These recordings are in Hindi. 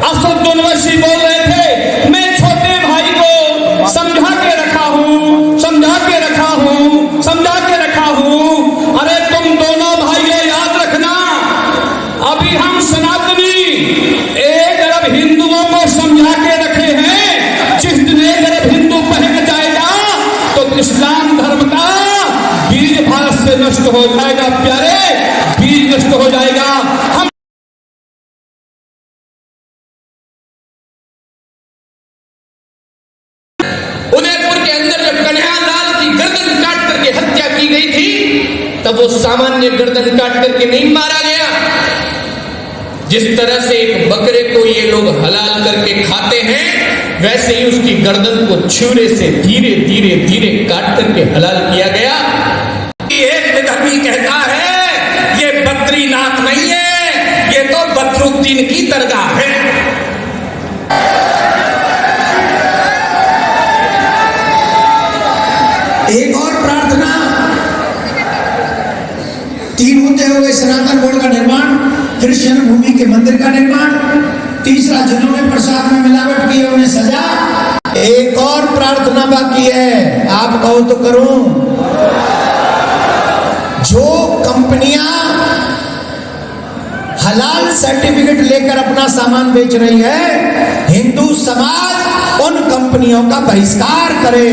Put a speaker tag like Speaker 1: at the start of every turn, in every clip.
Speaker 1: असदुद्दौला बोल रहे थे, मैं छोटे भाई को समझा के रखा हूं, समझा के रखा हूं, समझा के रखा हूं। अरे तुम दोनों भाइयों याद रखना, अभी हम सनातनी 1 अरब हिंदुओं को समझा के रखे हैं। जिस दिन 1 अरब हिंदू बहक जाएगा तो इस्लाम धर्म का बीज भारत से नष्ट हो जाएगा प्यारे, बीज नष्ट हो जाएगा। हम उदयपुर के अंदर जब कन्हैयालाल की गर्दन काट करके हत्या की गई थी, तब वो सामान्य गर्दन काट करके नहीं मारा गया। जिस तरह से एक बकरे को ये लोग हलाल करके खाते हैं, वैसे ही उसकी गर्दन को छुरे से धीरे धीरे धीरे काट करके हलाल किया गया। एक विधर्मी कहता है ये बद्रीनाथ नहीं है, ये तो बदरुद्दीन की दरगाह है।
Speaker 2: एक और प्रार्थना, 3 होते हुए सनातन बोर्ड का निर्माण, कृष्ण भूमि के मंदिर का निर्माण, तीसरा जिन्होंने प्रसाद में मिलावट की है उन्हें सजा। एक और प्रार्थना बाकी है, आप कहो तो करूं। जो कंपनियां हलाल सर्टिफिकेट लेकर अपना सामान बेच रही है, हिंदू समाज उन कंपनियों का बहिष्कार करे।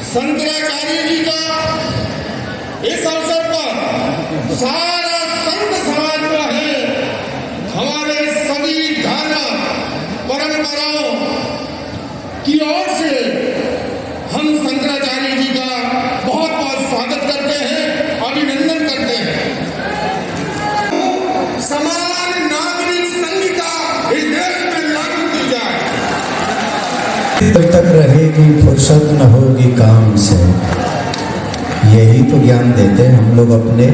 Speaker 3: शंकराचार्य जी का इस अवसर पर सारा संत समाज का है, हमारे सभी धर्म परंपराओं की ओर से हम शंकराचार्य जी का बहुत बहुत स्वागत करते हैं, अभिनंदन करते हैं। समान नागरिक संहिता इस देश में लागू की जाए।
Speaker 2: जब तक रहेगी फुर्सत न होगी काम से, यही तो ज्ञान देते हैं हम लोग अपने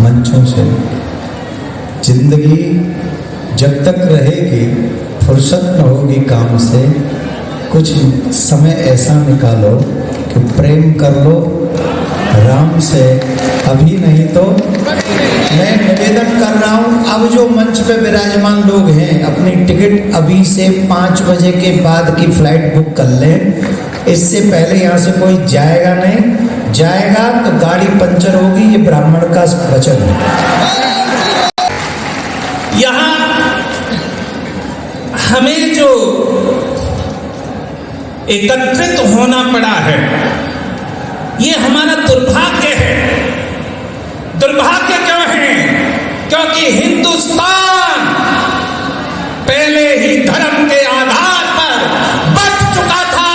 Speaker 2: मंचों से। जिंदगी जब तक रहेगी फुर्सत न होगी काम से, कुछ समय ऐसा निकालो कि प्रेम कर लो राम से, अभी नहीं तो। मैं निवेदन कर रहा हूँ, अब जो मंच पे विराजमान लोग हैं अपनी टिकट अभी से 5 बजे के बाद की फ्लाइट बुक कर लें। इससे पहले यहाँ से कोई जाएगा नहीं, जाएगा तो गाड़ी पंचर होगी। ये ब्राह्मण का वचन है।
Speaker 1: यहाँ हमें जो एकत्रित होना पड़ा है, ये हमारा दुर्भाग्य है। दुर्भाग्य क्यों है? क्योंकि हिंदुस्तान पहले ही धर्म के आधार पर बच चुका था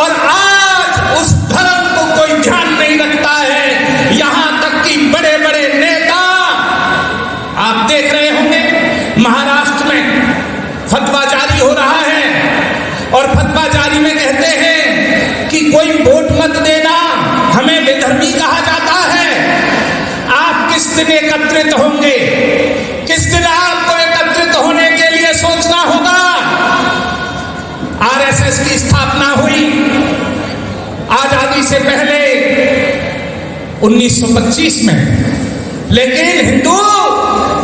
Speaker 1: और आज उस धर्म को कोई ध्यान नहीं रखता है। यहां तक कि बड़े बड़े नेता, आप देख रहे होंगे महाराष्ट्र में फतवा जारी हो रहा है और फतवा जारी में कहते हैं कि कोई वोट मत देना, हमें विधर्मी कहा जाता है। आप किस दिन एकत्रित होंगे? किस दिन आपको एकत्रित होने के लिए सोचना होगा? आरएसएस की स्थापना हुई आजादी से पहले 1925 में, लेकिन हिंदू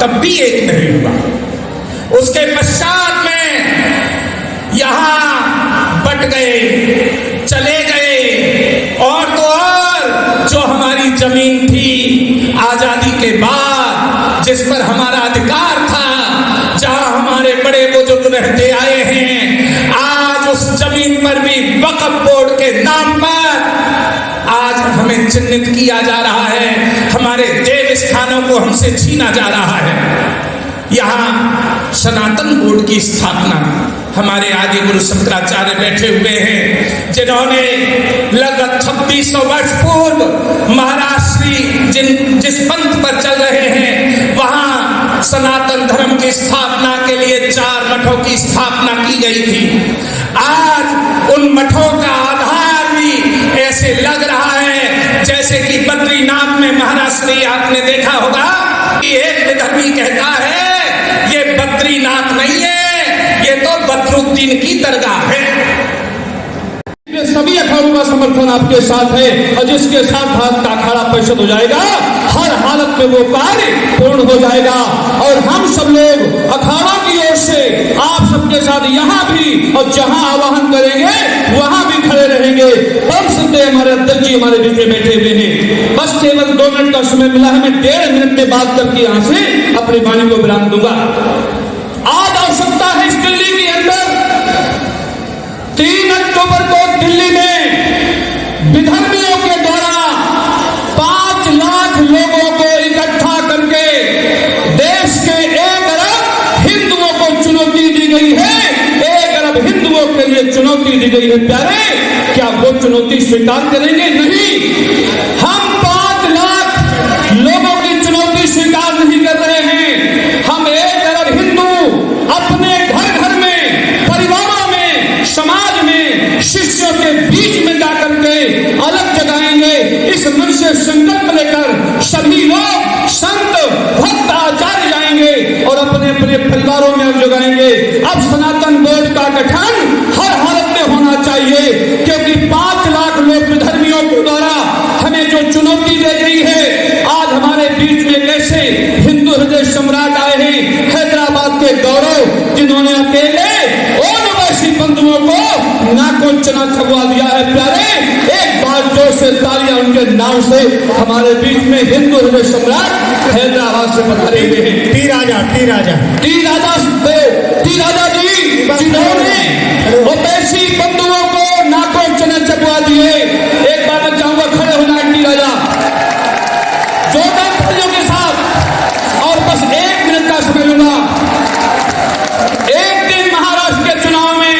Speaker 1: तब भी एक नहीं हुआ। उसके पश्चात में यहां बट गए, चले गए, और तो और जो हमारी जमीन थी आजादी के बाद, जिस पर हमारा अधिकार था, जहां हमारे बड़े बुजुर्ग रहते आए हैं, आज उस जमीन पर भी वक्फ बोर्ड के नाम पर आज हमें चिन्हित किया जा रहा है। हमारे देव स्थानों को हमसे छीना जा रहा है। यहाँ सनातन बोर्ड की स्थापना, हमारे आदि गुरु शंकराचार्य बैठे हुए हैं, जिन्होंने लगभग 2600 वर्ष पूर्व महाराष्ट्री जिस पंथ पर चल रहे हैं, वहां सनातन धर्म की स्थापना के लिए 4 मठों की स्थापना की गई थी। आज उन मठों का आधार भी ऐसे लग रहा है जैसे कि बद्रीनाथ में महाराज श्री आपने देखा होगा कि एक विधर्मी कहता है ये बद्रीनाथ नहीं है, ये तो बदरुद्दीन की दरगाह है।
Speaker 4: ये सभी अखाड़ों का समर्थन आपके साथ है और जिसके साथ भारत का अखाड़ा परिषद हो जाएगा, हर हालत में वो कार्य पूर्ण हो जाएगा। और हम सब लोग अखाड़ों की ओर से आप सबके साथ यहाँ भी और जहाँ आवाहन करेंगे वहां भी खड़े रहेंगे। परम श्रद्धेय हमारे अध्यक्ष जी हमारे बीच में बैठे हुए हैं। बस केवल 2 मिनट का समय मिला है, मैं 1.5 मिनट में बात करके यहाँ से अपनी वाणी को विराम दूंगा। आज आवश्यकता है इस दिल्ली के अंदर 3 अक्टूबर को दिल्ली में विधर्मियों के द्वारा 5 लाख लोगों को इकट्ठा करके देश के 1 अरब हिंदुओं को चुनौती दी गई है। 1 अरब हिंदुओं के लिए चुनौती दी गई है। प्यारे, क्या वो चुनौती स्वीकार करेंगे? नहीं, हम 5 लाख लोगों की चुनौती स्वीकार नहीं कर रहे हैं। हम 1 अरब हिंदू अपने घर घर में, परिवारों में, समाज में, शिष्यों के बीच में जाकर के अलग जगाएंगे। इस मन से संकल्प लेकर सभी लोग संत भक्त आचार्य जाएंगे और अपने अपने परिवारों में अलग जगाएंगे। अब सनातन बोर्ड का गठन हर हालत में होना चाहिए, क्योंकि 5 लाख लोग विधर्मियों के द्वारा हमें जो चुनौती दी गई है। आज हमारे बीच में कैसे हिंदू हृदय सम्राट आए हैं, हैदराबाद के गौरव, जिन्होंने अकेले बंधुओं को नाको चना छुआ दिया है। प्यारे, एक बार जोर से तालियां उनके नाम से हमारे बीच में हिंदू हृदय सम्राट हैदराबाद से पधारे हुए हैं। टी राजा जी, जिन्होंने ओबीसी बंधुओं को नाको चना छुआ दिए। एक बार मैं चाहूंगा खड़े हो जाए टी राजा, जोरदार तालियों के साथ। और बस 1 मिनट का समय लूंगा। एक दिन महाराष्ट्र के चुनाव में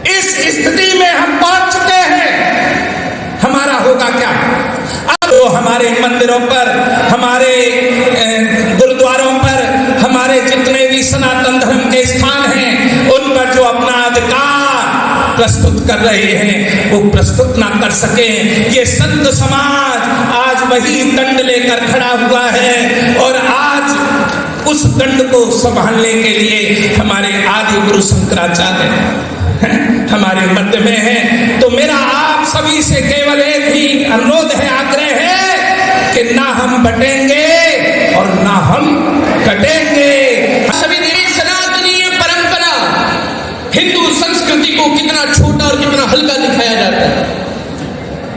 Speaker 1: इस स्थिति में हम पहुंच चुके हैं, हमारा होगा क्या? अब तो हमारे मंदिरों पर, हमारे गुरुद्वारों पर, हमारे जितने भी सनातन धर्म के स्थान हैं, उन पर जो अपना अधिकार प्रस्तुत कर रहे हैं वो प्रस्तुत ना कर सके। ये संत समाज आज वही दंड लेकर खड़ा हुआ है और आज उस दंड को संभालने के लिए हमारे आदि गुरु शंकराचार्य हमारे मध्य में है। तो मेरा आप सभी से केवल एक ही अनुरोध है, आग्रह है कि ना हम बटेंगे और ना हम कटेंगे।
Speaker 5: सभी सनातनीय परंपरा, हिंदू संस्कृति को कितना छोटा और कितना हल्का दिखाया जाता है।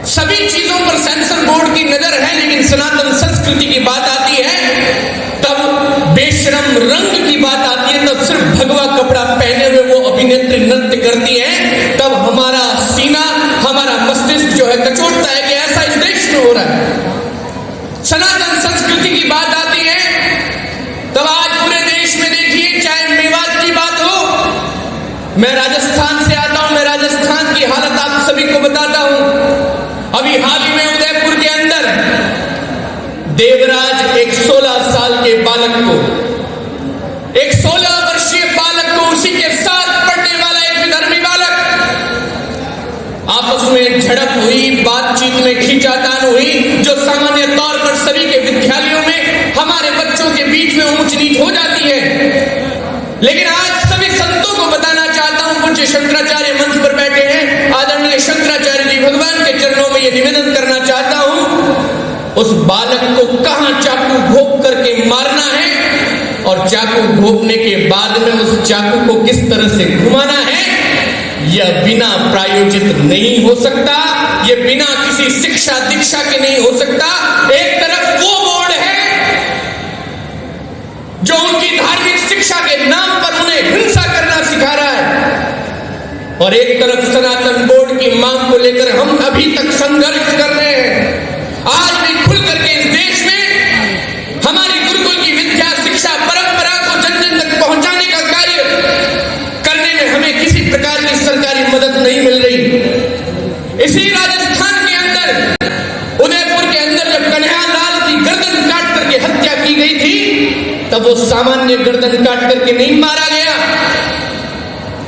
Speaker 5: सभी चीजों पर सेंसर बोर्ड की नजर है, लेकिन सनातन संस्कृति की बात आती है तब बेशरम रंग की बात आती है, तब सिर्फ भगवा कपड़ा पहने हुए वो अभिनेत्री नृत्य करती है, तब हमारा सीना, हमारा मस्तिष्क जो है कचोटता है कि ऐसा इस देश में हो रहा है। सनातन संस्कृति की बात आती है तब आज पूरे देश में देखिए, चाहे मेवात की बात हो, मैं राजस्थान से आता हूं, मैं राजस्थान की हालत आप सभी को बताता हूं। अभी हाल ही में उदयपुर के अंदर देवराज एक 16 साल के बालक को, एक 16 वर्षीय बालक को, उसी के साथ पढ़ने वाला एक विधर्मी बालक, आपस में झड़प हुई, बातचीत में खींचातान हुई, जो सामान्य तौर पर सभी के विद्यालयों में हमारे बच्चों के बीच में ऊंच नीच हो जाती है। लेकिन आज सभी संतों को बताना चाहता हूं, पूज्य शंकराचार्य मंच पर बैठे हैं, आदरणीय शंकराचार्य जी, भगवान के चरणों में यह निवेदन करना चाहता हूं, उस बालक को कहां चाकू घोंप करके मारना है और चाकू घोंपने के बाद में उस चाकू को किस तरह से घुमाना है, यह बिना प्रायोजित नहीं हो सकता, यह बिना किसी शिक्षा दीक्षा के नहीं हो सकता। एक तरफ वो बोर्ड है जो उनकी धार्मिक शिक्षा के नाम पर उन्हें हिंसा करना सिखा रहा है, और एक तरफ सनातन बोर्ड की मांग को लेकर हम अभी तक संघर्ष कर रहे हैं। आज भी खुल करके इस देश में हमारी गुरुकुल की विद्या शिक्षा परंपरा को जन जन तक पहुंचाने का कार्य करने में हमें किसी प्रकार की सरकारी मदद नहीं मिल रही। इसी राजस्थान के अंदर, उदयपुर के अंदर, जब कन्हैयालाल की गर्दन काट करके हत्या की गई थी,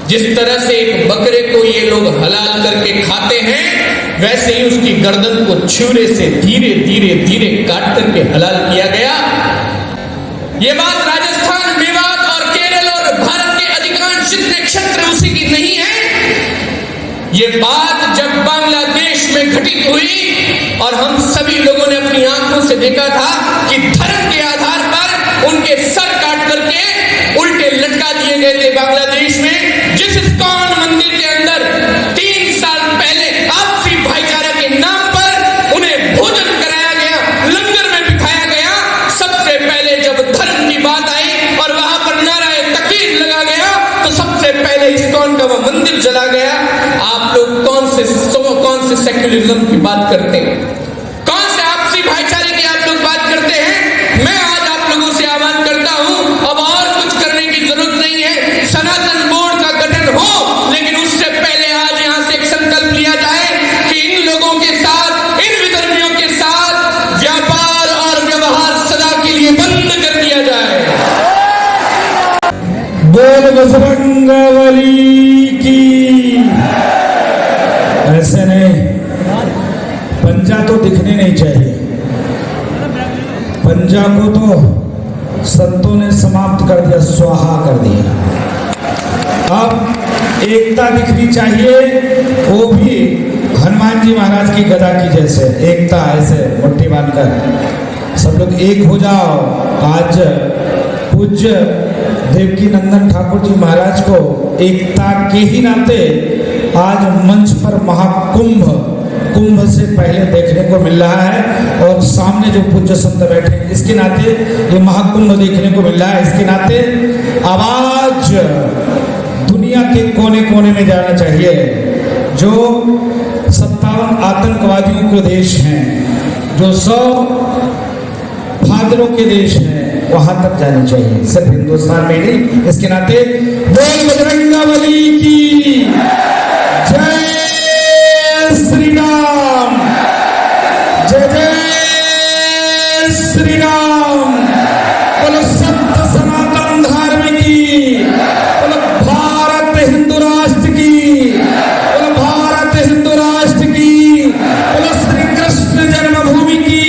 Speaker 5: जिस तरह से एक बकरे को ये लोग हलाल करके खाते हैं, वैसे ही उसकी गर्दन को छुरे से धीरे धीरे धीरे काट करके हलाल किया गया। ये बात राजस्थान, मेवात और केरल और भारत के अधिकांश जितने क्षेत्र उसी की नहीं है। ये बात जब बांग्लादेश में घटित हुई और हम सभी लोगों ने अपनी आंखों से देखा था कि धर्म के आधार पर उनके सर काट करके उल्टे लटका दिए गए थे बांग्लादेश में। जिस इस्कॉन मंदिर के अंदर 3 साल पहले आपसी भाईचारा के नाम पर उन्हें भोजन कराया गया, लंगर में बिठाया गया, सबसे पहले जब धर्म की बात आई और वहां पर नाराए तकबीर लगा गया तो सबसे पहले इस्कॉन का वह मंदिर जला गया। आप लोग कौन से सेक्युलरिज्म की बात करते हैं, कौन से आपसी भाईचारे की आप लोग बात करते हैं? मैं आज आप लोगों से आह्वान करता हूं, अब और कुछ करने की जरूरत नहीं है। सनातन बोर्ड का गठन हो, लेकिन उससे पहले आज यहां से एक संकल्प लिया जाए कि इन लोगों के साथ, इन विधर्मियों के साथ व्यापार और व्यवहार सदा के लिए बंद कर दिया जाए।
Speaker 1: बोल बजरंगबली की। ऐसे नहीं, पंजा तो दिखने नहीं चाहिए। पंजा को तो संतों ने समाप्त कर दिया, स्वाहा कर दिया। अब एकता दिखनी चाहिए, वो भी हनुमान जी महाराज की गदा की जैसे एकता, ऐसे मुट्ठी बांधकर सब लोग एक हो जाओ। आज पूज्य देवकी नंदन ठाकुर जी महाराज को एकता के ही नाते आज मंच पर महाकुंभ, कुंभ से पहले देखने को मिल रहा है और सामने जो पूज्य संत बैठे हैं इसके नाते ये महाकुंभ देखने को मिल रहा है। इसके नाते आवाज दुनिया के कोने कोने में जाना चाहिए। जो 57 आतंकवादियों के देश हैं, जो 100 फादरों के देश हैं, वहां तक जानी चाहिए, सिर्फ हिंदुस्तान में नहीं। इसके नाते बोल बजरंगबली की जय श्री राम, जय जय श्री राम। बोलो सत्य सनातन धर्म की, बोलो भारत हिंदू राष्ट्र की, बोलो भारत हिंदू राष्ट्र की, बोलो श्री कृष्ण जन्मभूमि की।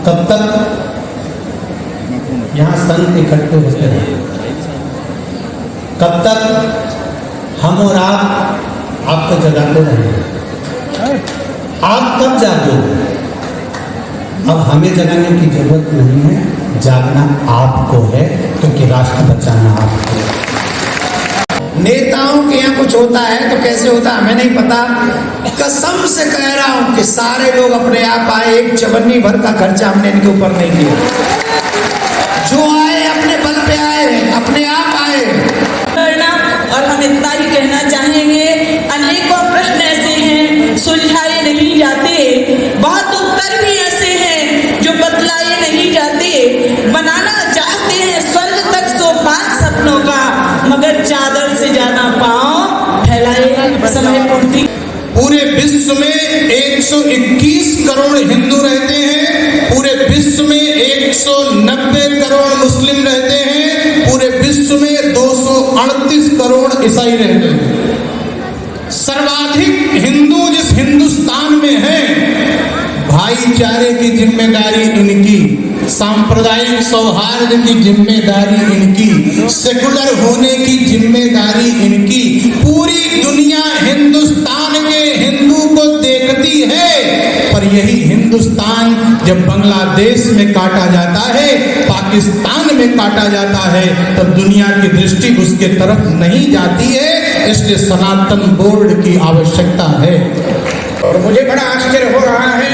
Speaker 2: कब तक यहाँ संत इकट्ठे होते रहे? कब तक हम और आप आपको जगाते रहे? आप कब जागोगे? अब हमें जगाने की जरूरत नहीं है, जागना आपको है, क्योंकि राष्ट्र बचाना आपको है।
Speaker 6: नेताओं के यहाँ कुछ होता है तो कैसे होता है हमें नहीं पता। कसम से कह रहा हूं कि सारे लोग अपने आप आए, एक चवन्नी भर का खर्चा हमने इनके ऊपर नहीं किया। जो आए अपने बल पे आए, अपने आप आए।
Speaker 7: और हम इतना ही कहना चाहेंगे, अनेकों प्रश्न ऐसे हैं सुलझाए नहीं जाते, बहुत उत्तर भी ऐसे हैं जो बतलाए नहीं जाते। बनाना चाहते हैं स्वर्ग तक सोपान सपनों का, मगर चादर से ज्यादा पांव फैलाए समय पूर्ति।
Speaker 3: पूरे विश्व में 121 करोड़ हिंदू रहते हैं, पूरे विश्व में 190 करोड़ मुस्लिम रहते हैं, पूरे विश्व में 238 करोड़ ईसाई रहते हैं। सर्वाधिक हिंदू जिस हिंदुस्तान में हैं, भाईचारे की जिम्मेदारी इनकी, सांप्रदायिक सौहार्द की जिम्मेदारी इनकी, सेकुलर होने की जिम्मेदारी इनकी। पूरी दुनिया हिंदुस्तान के हिंदू को देखती है, पर यही हिंदुस्तान जब बांग्लादेश में काटा जाता है, पाकिस्तान में काटा जाता है, तब दुनिया की दृष्टि उसके तरफ नहीं जाती है। इसलिए सनातन बोर्ड की आवश्यकता है।
Speaker 1: और मुझे बड़ा आश्चर्य हो रहा है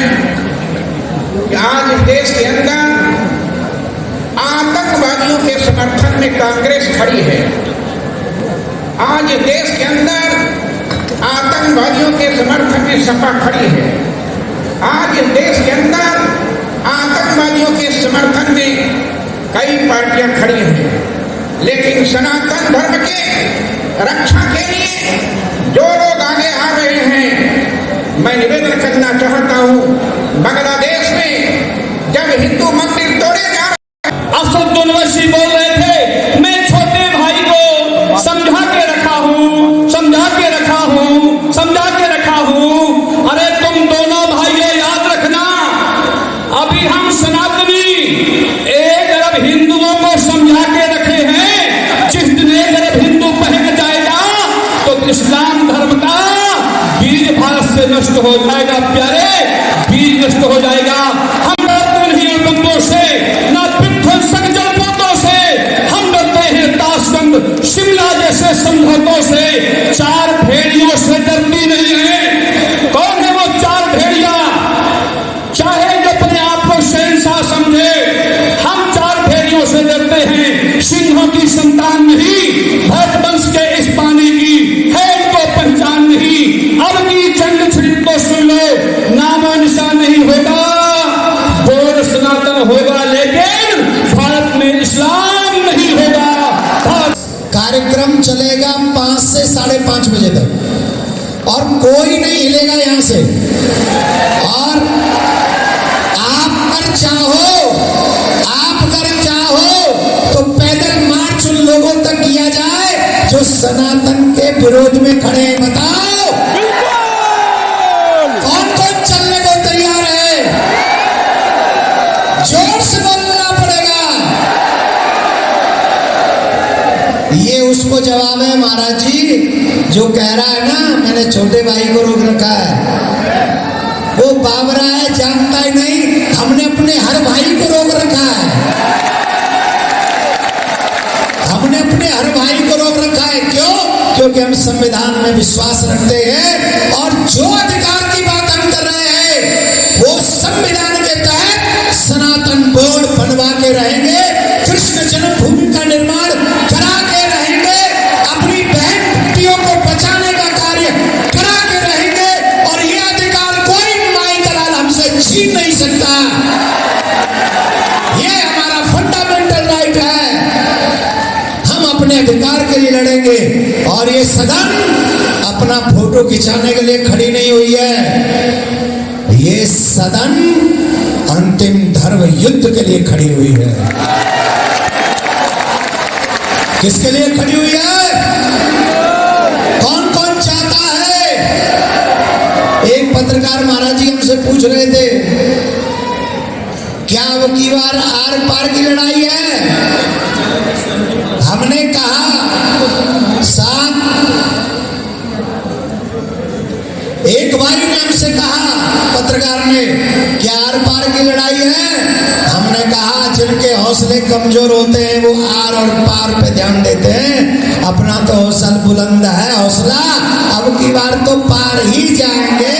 Speaker 1: कि आज इस देश के अंदर आतंकवादियों के समर्थन में कांग्रेस खड़ी है। आज इस देश के अंदर आतंकवादियों के समर्थन में सपा खड़ी है। आज इस देश के अंदर आतंकवादियों के समर्थन में कई पार्टियां खड़ी हैं, लेकिन सनातन धर्म के रक्षा के लिए जो लोग आगे आ रहे हैं, मैं निवेदन करना चाहता हूं, बांग्लादेश में जब हिंदू मंदिर तोड़े जा रहे हैं,
Speaker 4: असदुद्दीन ओवैसी बोल रहे थे नष्ट हो जाएगा प्यारे, बीज नष्ट हो जाएगा। हम डरते नहीं अड़बंदों से, ना विध्वंसक जलपोतों से, हम डरते हैं ताशकंद शिमला जैसे समझौतों से। चार भेड़ियों से डरती नहीं है। कौन है वो चार भेड़िया? चाहे जो अपने आप को शहंशाह समझे, हम चार भेड़ियों से डरते हैं। सिंहों की संतान नहीं, भरत वंश के इस पानी की है इनको पहचान नहीं। अब की जंग छिड़ तो सुन लो, नामो निशान नहीं होगा, बोर्ड सनातन होगा, लेकिन भारत में इस्लाम नहीं होगा।
Speaker 6: कार्यक्रम चलेगा 5 से 5:30 बजे तक और कोई नहीं हिलेगा यहां से। और आप अगर चाहो तो पैदल मार्च उन लोगों तक किया जाए जो सनातन के विरोध में खड़े हैं। बताओ कौन कौन चलने को तैयार है? जोर से बोलना पड़ेगा। ये उसको जवाब है महाराज जी जो कह रहा है ना मैंने छोटे भाई को रोक रखा है। वो बाबरा है, जानता ही नहीं। हमने अपने हर भाई को रोक रखा है। हमने अपने हर भाई को रोक रखा है। क्यों? क्योंकि हम संविधान में विश्वास रखते हैं और जो अधिकार की बात हम कर रहे हैं वो संविधान के तहत सनातन बोर्ड बनवा के रहेंगे, कृष्ण जन्मभूमि का निर्माण करा के रहेंगे, अपनी बहन बेटियों को बचाने का कार्य करा के रहेंगे और ये अधिकार कोई माई का लाल हमसे छीन नहीं सकता। ये हमारा फंडामेंटल राइट है। हम अपने अधिकार के लिए लड़ेंगे और ये सदन अपना फोटो खिंचाने के लिए खड़ी नहीं हुई है। ये सदन अंतिम धर्म युद्ध के लिए खड़ी हुई है। किसके लिए खड़ी हुई है? कौन कौन चाहता है? एक पत्रकार महाराज जी हमसे पूछ रहे थे क्या अब की बार आर पार की लड़ाई है? हमने कहा साहब, एक भाई ने हमसे कहा पत्रकार ने क्या आर पार की लड़ाई है? हमने कहा जिनके हौसले कमजोर होते हैं वो आर और पार पे ध्यान देते हैं। अपना तो हौसला बुलंद है, हौसला अब की बार तो पार ही जाएंगे।